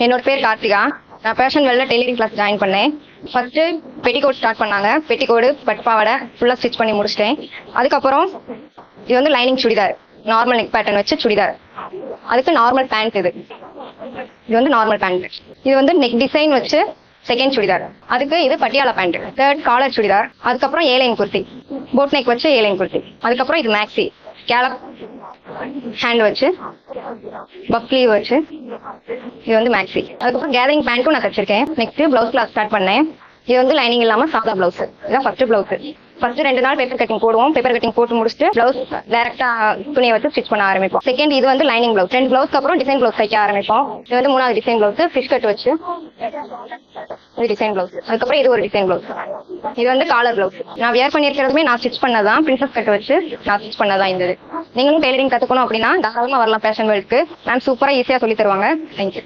என்னோட பேர் கார்த்திகா. நான் பேஷன் வெல்ல டெய்லரிங் கிளாஸ் ஜாயின் பண்ணேன். ஃபர்ஸ்ட் பெட்டிகோட் ஸ்டார்ட் பண்ணாங்க. பெட்டிகோடு பட்டுப்பாவடை ஃபுல்லாக ஸ்டிச் பண்ணி முடிச்சிட்டேன். அதுக்கப்புறம் இது வந்து lining churidar, normal neck pattern வச்சு சுடிதார். அதுக்கு நார்மல் பேண்ட் இது வந்து நார்மல் பேண்ட். இது வந்து நெக் டிசைன் வச்சு செகண்ட் சுடிதார். அதுக்கு இது Patiala pant. Third collar churidar. அதுக்கப்புறம் ஏலைன் குர்த்தி, போட் நெக் வச்சு ஏலைன் குர்த்தி. அதுக்கப்புறம் இது மேக்ஸி ஸ்கேலப் ஹேண்ட் வச்சு பக்லி வச்சு இது வந்து மேக்ஸி. அதுக்கப்புறம் கேதரிங் பேண்ட்டும் நான் தச்சிருக்கேன். நெக்ஸ்ட் பிளவுஸ் கிளாஸ் ஸ்டார்ட் பண்ணேன். இது வந்து லைனிங் இல்லாம சாதா பிளவுஸ். இதான் ஃபர்ஸ்ட் பிளவுஸ். ஃபர்ஸ்ட் 2 நாள் பேப்பர் கட்டிங் போடுவோம். பேப்பர் கட்டிங் போட்டு முடிச்சுட்டு பிளவுஸ் டைரக்டா துணியை வச்சு ஸ்டிச் பண்ண ஆரம்பிப்போம். செகண்ட் இது வந்து லைனிங் பிளவுஸ். 2 பிளவுஸ்க்கு அப்புறம் டிசைன் பிளவுஸ் தைக்க ஆரம்பிப்போம். இது வந்து 3வது டிசைன் பிளவுஸ். ஃபிஷ் கட் வச்சு இது டிசைன் பிளவுஸ். அதுக்கப்புறம் இது ஒரு டிசைன் பிளவுஸ். இது வந்து காலர் பிளவுஸ். நான் வியர் பண்ணியிருக்கிறதுமே நான் ஸ்டிச் பண்ணதான். பிரின்சஸ் கட் வச்சு நான் ஸ்டிச் பண்ணதான் இந்த இது. நீங்களும் டெய்லரிங் கத்துக்கணும் அப்படின்னா தாராளமா வரலாம் பேஷன் வேர்ல்டுக்கு. மேம் சூப்பரா ஈஸியா சொல்லி தருவாங்க. தேங்க்யூ.